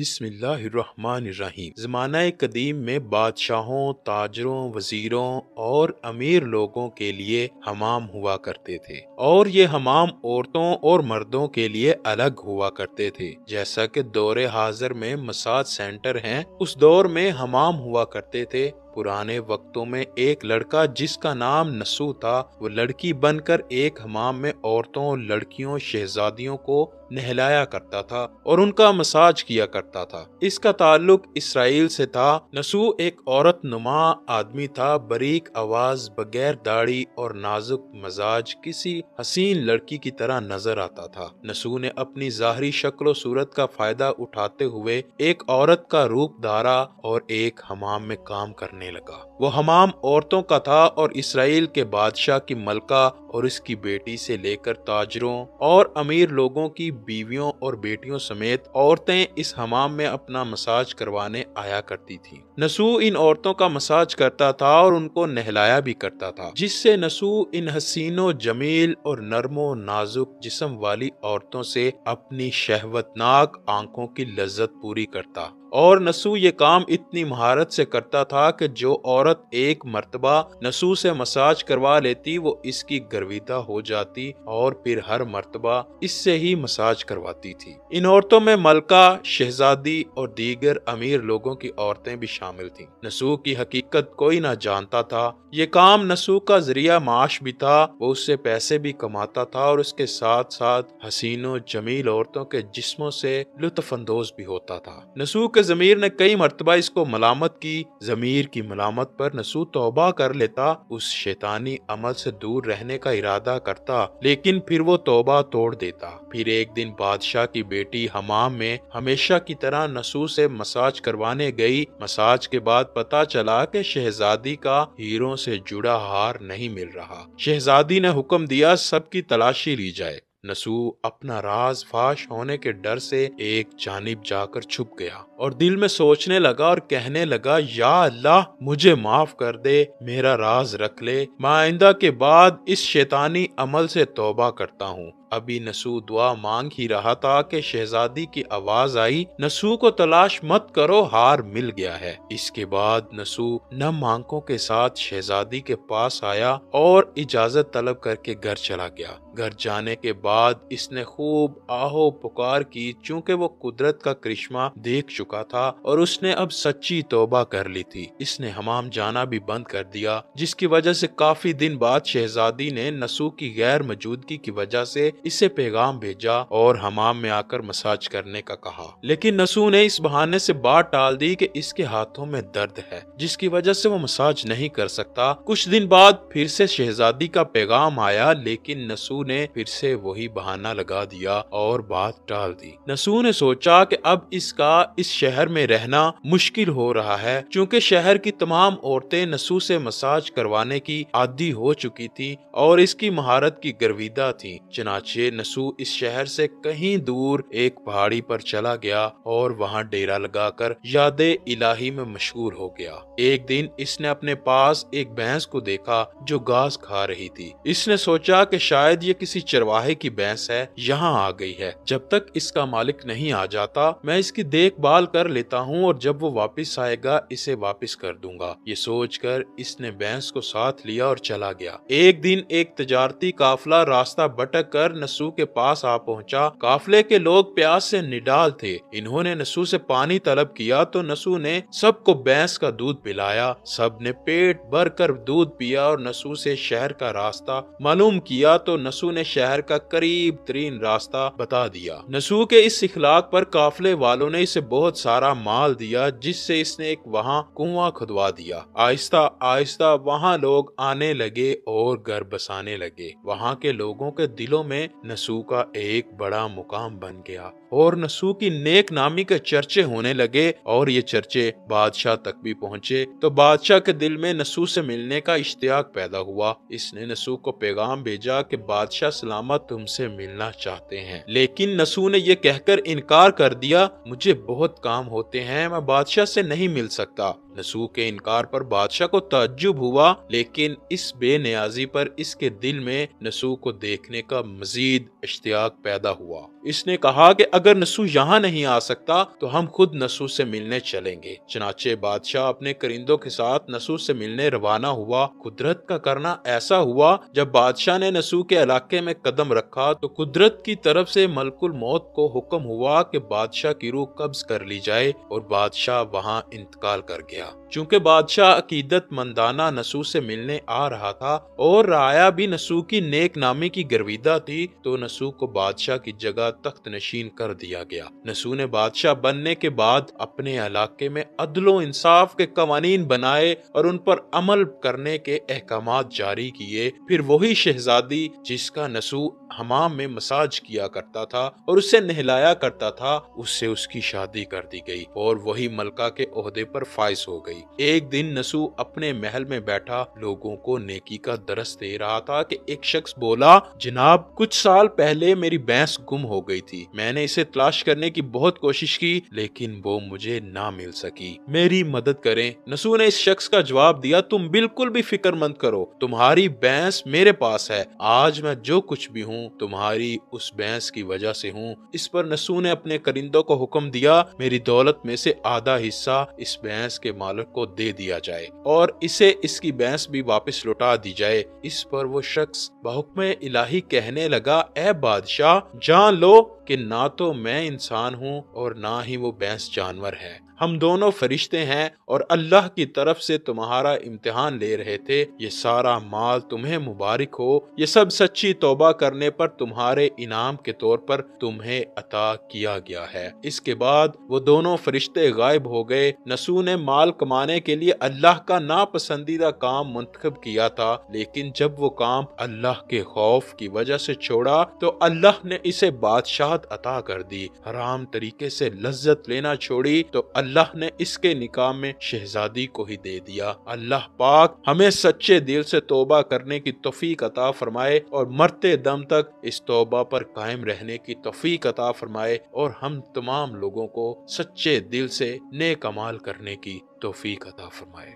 بسم اللہ الرحمن الرحیم۔ زمانہ قدیم میں بادشاہوں، تاجروں، وزیروں اور امیر لوگوں کے لیے حمام ہوا کرتے تھے، اور یہ حمام عورتوں اور مردوں کے لیے الگ ہوا کرتے تھے۔ جیسا کہ دور حاضر میں مساج سینٹر ہیں، اس دور میں حمام ہوا کرتے تھے۔ پرانے وقتوں میں ایک لڑکا جس کا نام نسو تھا، وہ لڑکی بن کر ایک حمام میں عورتوں، لڑکیوں، شہزادیوں کو نہلایا کرتا تھا اور ان کا مساج کیا کرتا تھا۔ اس کا تعلق اسرائیل سے تھا۔ نسو ایک عورت نما آدمی تھا، باریک آواز، بغیر داڑھی اور نازک مزاج، کسی حسین لڑکی کی طرح نظر آتا تھا۔ نسو نے اپنی ظاہری شکل و صورت کا فائدہ اٹھاتے ہوئے ایک عورت کا روپ دھارا اور ایک حمام میں کام کرنے لگا۔ وہ حمام عورتوں کا تھا اور اسرائیل کے بادشاہ کی ملکہ اور اس کی بیٹی سے لے کر تاجروں اور امیر لوگوں کی بیویوں اور بیٹیوں سمیت عورتیں اس حمام میں اپنا مساج کروانے آیا کرتی تھیں۔ نسو ان عورتوں کا مساج کرتا تھا اور ان کو نہلایا بھی کرتا تھا، جس سے نسو ان حسین و جمیل اور نرم و نازک جسم والی عورتوں سے اپنی شہوتناک آنکھوں کی لذت پوری کرتا۔ اور نسو یہ کام اتنی مہارت سے کرتا تھا کہ جو عورت ایک مرتبہ نسو سے مساج کروا لیتی وہ اس کی گرویدہ ہو جاتی اور پھر ہر مرتبہ اس سے ہی مساج کرواتی تھی۔ ان عورتوں میں ملکہ، شہزادی اور دیگر امیر لوگوں کی عورتیں بھی شامل تھیں۔ نسو کی حقیقت کوئی نہ جانتا تھا۔ یہ کام نسو کا ذریعہ معاش بھی تھا، وہ اس سے پیسے بھی کماتا تھا اور اس کے ساتھ ساتھ حسین و جمیل عورتوں کے جسموں سے لطف اندوز بھی ہوتا تھا۔ نسو کے ضمیر نے کئی مرتبہ اس کو ملامت کی۔ ضمیر کی ملامت پر نسو توبہ کر لیتا، اس شیطانی عمل سے دور رہنے کا ارادہ کرتا، لیکن پھر وہ توبہ توڑ دیتا۔ پھر ایک دن بادشاہ کی بیٹی حمام میں ہمیشہ کی طرح نسو سے مساج کروانے گئی۔ مساج کے بعد پتہ چلا کہ شہزادی کا ہیروں سے جڑا ہار نہیں مل رہا۔ شہزادی نے حکم دیا سب کی تلاشی لی جائے۔ نسو اپنا راز فاش ہونے کے ڈر سے ایک جانب جا کر چھپ گیا اور دل میں سوچنے لگا اور کہنے لگا، یا اللہ مجھے معاف کر دے، میرا راز رکھ لے، میں آئندہ کے بعد اس شیطانی عمل سے توبہ کرتا ہوں۔ ابھی نسو دعا مانگ ہی رہا تھا کہ شہزادی کی آواز آئی، نسو کو تلاش مت کرو، ہار مل گیا ہے۔ اس کے بعد نسو نم آنکھوں کے ساتھ شہزادی کے پاس آیا اور اجازت طلب کر کے گھر چلا گیا۔ گھر جانے کے بعد اس نے خوب آہو پکار کی، چونکہ وہ قدرت کا کرشمہ دیکھ چکا تھا اور اس نے اب سچی توبہ کر لی تھی۔ اس نے حمام جانا بھی بند کر دیا، جس کی وجہ سے کافی دن بعد شہزادی نے نسو کی غیر موجودگی کی وجہ سے اسے پیغام بھیجا اور حمام میں آ کر مساج کرنے کا کہا۔ لیکن نسو نے اس بہانے سے بات ٹال دی کہ اس کے ہاتھوں میں درد ہے، جس کی وجہ سے وہ مساج نہیں کر سکتا۔ کچھ دن بعد پھر سے شہزادی کا پیغام آیا، لیکن نسو نے پھر سے وہی بہانہ لگا دیا اور بات ٹال دی۔ نسو نے سوچا کہ اب اس کا اس شہر میں رہنا مشکل ہو رہا ہے، چونکہ شہر کی تمام عورتیں نسو سے مساج کروانے کی عادی ہو چکی تھی اور اس کی مہارت کی گرویدہ تھی۔ چنانچہ نسو اس شہر سے کہیں دور ایک پہاڑی پر چلا گیا اور وہاں ڈیرا لگا کر یاد الہی میں مشغول ہو گیا۔ ایک دن اس نے اپنے پاس ایک بھینس کو دیکھا جو گھاس کھا رہی تھی۔ اس نے سوچا کہ شاید یہ کسی چرواہے کی بھینس ہے، یہاں آ گئی ہے۔ جب تک اس کا مالک نہیں آ جاتا میں اس کی دیکھ بھال کر لیتا ہوں اور جب وہ واپس آئے گا اسے واپس کر دوں گا۔ یہ سوچ کر اس نے بھینس کو ساتھ لیا اور چلا گیا۔ ایک دن ایک تجارتی قافلہ راستہ بھٹک کر نسو کے پاس آ پہنچا۔ قافلے کے لوگ پیاس سے نڈال تھے۔ انہوں نے نسو سے پانی طلب کیا تو نسو نے سب کو بھینس کا دودھ پلایا۔ سب نے پیٹ بھر کر دودھ پیا اور نسو سے شہر کا راستہ معلوم کیا تو نسو نے شہر کا قریب ترین راستہ بتا دیا۔ نسو کے اس اخلاق پر قافلے والوں نے اسے بہت سارا مال دیا، جس سے اس نے ایک وہاں کنواں کھدوا دیا۔ آہستہ آہستہ وہاں لوگ آنے لگے اور گھر بسانے لگے۔ وہاں کے لوگوں کے دلوں میں نسو کا ایک بڑا مقام بن گیا اور نسو کی نیک نامی کے چرچے ہونے لگے اور یہ چرچے بادشاہ تک بھی پہنچے تو بادشاہ کے دل میں نسو سے ملنے کا اشتیاق پیدا ہوا۔ اس نے نسو کو پیغام بھیجا کہ بادشاہ سلامت تم سے ملنا چاہتے ہیں، لیکن نسو نے یہ کہہ کر انکار کر دیا، مجھے بہت کام ہوتے ہیں، میں بادشاہ سے نہیں مل سکتا۔ نسو کے انکار پر بادشاہ کو تعجب ہوا، لیکن اس بے نیازی پر اس کے دل میں نسو کو دیکھنے کا مزید اشتیاق پیدا ہوا۔ اس نے کہا کہ اگر نسو یہاں نہیں آ سکتا تو ہم خود نسو سے ملنے چلیں گے۔ چنانچہ بادشاہ اپنے کرندوں کے ساتھ نسو سے ملنے روانہ ہوا۔ قدرت کا کرنا ایسا ہوا، جب بادشاہ نے نسو کے علاقے میں قدم رکھا تو قدرت کی طرف سے ملک الموت کو حکم ہوا کہ بادشاہ کی روح قبض کر لی جائے، اور بادشاہ وہاں انتقال کر گیا۔ چونکہ بادشاہ عقیدت مندانہ نسو سے ملنے آ رہا تھا اور رعایا بھی نسو کی نیک نامی کی گرویدہ تھی، تو نسو کو بادشاہ کی جگہ تخت نشین کر دیا گیا۔ نسو نے بادشاہ بننے کے بعد اپنے علاقے میں عدل و انصاف کے قوانین بنائے اور ان پر عمل کرنے کے احکامات جاری کیے۔ پھر وہی شہزادی جس کا نسو حمام میں مساج کیا کرتا تھا اور اسے نہلایا کرتا تھا، اس سے اس کی شادی کر دی گئی اور وہی ملکہ کے عہدے پر فائز ہو گئی۔ ایک دن نسو اپنے محل میں بیٹھا لوگوں کو نیکی کا درس دے رہا تھا کہ ایک شخص بولا، جناب کچھ سال پہلے میری بھینس گم ہو گئی تھی، میں نے اسے تلاش کرنے کی بہت کوشش کی لیکن وہ مجھے نہ مل سکی، میری مدد کریں۔ نسو نے اس شخص کا جواب دیا، تم بالکل بھی فکر مند کرو، تمہاری بھینس میرے پاس ہے، آج میں جو کچھ بھی ہوں تمہاری اس بھینس کی وجہ سے ہوں۔ اس پر نسو نے اپنے کرندوں کو حکم دیا، میری دولت میں سے آدھا حصہ اس بھینس کے مالک کو دے دیا جائے اور اسے اس کی بھینس بھی واپس لوٹا دی جائے۔ اس پر وہ شخص بحکم الہی کہنے لگا، اے بادشاہ جان لو کہ نہ تو میں انسان ہوں اور نہ ہی وہ بھینس جانور ہے، ہم دونوں فرشتے ہیں اور اللہ کی طرف سے تمہارا امتحان لے رہے تھے، یہ سارا مال تمہیں مبارک ہو، یہ سب سچی توبہ کرنے پر تمہارے انعام کے طور پر تمہیں عطا کیا گیا ہے۔ اس کے بعد وہ دونوں فرشتے غائب ہو گئے۔ نسو نے مال کمانے کے لیے اللہ کا ناپسندیدہ کام منتخب کیا تھا، لیکن جب وہ کام اللہ کے خوف کی وجہ سے چھوڑا تو اللہ نے اسے بادشاہت عطا کر دی۔ حرام طریقے سے لذت لینا چھوڑی تو اللہ نے اس کے نکاح میں شہزادی کو ہی دے دیا۔ اللہ پاک ہمیں سچے دل سے توبہ کرنے کی توفیق عطا فرمائے اور مرتے دم تک اس توبہ پر قائم رہنے کی توفیق عطا فرمائے، اور ہم تمام لوگوں کو سچے دل سے نیک اعمال کرنے کی توفیق عطا فرمائے۔